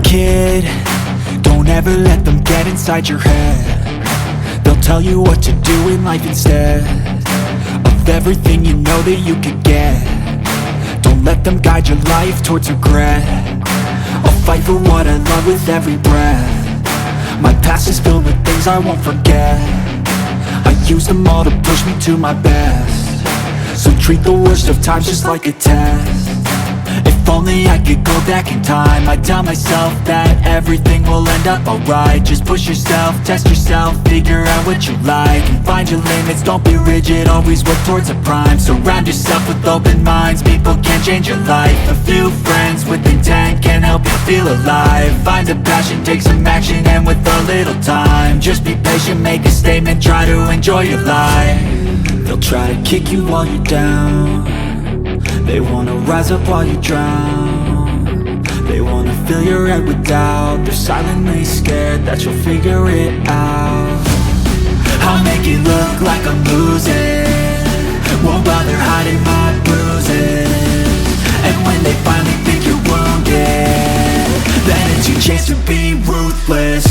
kid, don't ever let them get inside your head. They'll tell you what to do in life instead of everything you know that you could get. Don't let them guide your life towards regret. I'll fight for what I love with every breath. My past is filled with things I won't forget. I use them all to push me to my best. So treat the worst of times just like a test. If only I could go back in time, I'd tell myself that everything will end up alright. Just push yourself, test yourself, figure out what you like, and find your limits, don't be rigid, always work towards a prime. Surround yourself with open minds, people can change your life. A few friends with intent can help you feel alive. Find a passion, take some action, and with a little time, just be patient, make a statement, try to enjoy your life. They'll try to kick you while you're down. They wanna rise up while you drown. They wanna fill your head with doubt. They're silently scared that you'll figure it out. I'll make it look like I'm losing, won't bother hiding my bruises. And when they finally think you're wounded, then it's your chance to be ruthless.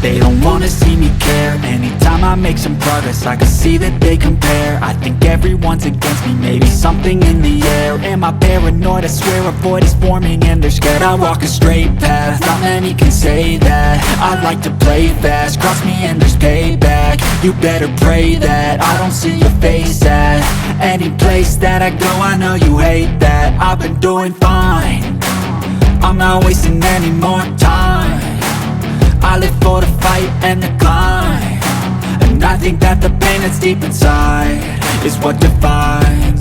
They don't wanna see me care. Anytime I make some progress, I can see that they compare. I think everyone's against me, maybe something in the air. Am I paranoid? I swear a void is forming and they're scared. I walk a straight path, not many can say that. I like to play fast, cross me and there's payback. You better pray that I don't see your face at any place that I go. I know you hate that. I've been doing fine, I'm not wasting any more time. I live for the fight and the climb, and I think that the pain that's deep inside is what defines.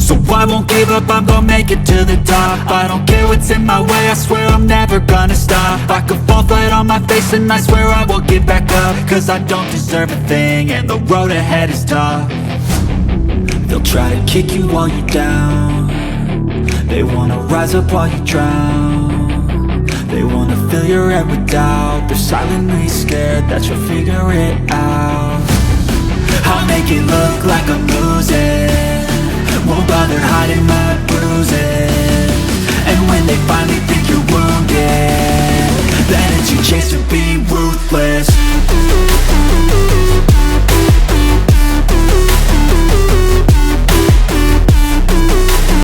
So I won't give up, I'm gonna make it to the top. I don't care what's in my way, I swear I'm never gonna stop. I could fall flat on my face and I swear I will get back up, cause I don't deserve a thing and the road ahead is tough. They'll try to kick you while you're down. They wanna rise up while you drown. They wanna fill your head with doubt. They're silently scared that you'll figure it out. I'll make it look like I'm losing, won't bother hiding my bruises. And when they finally think you're wounded, then it's your chance to be ruthless.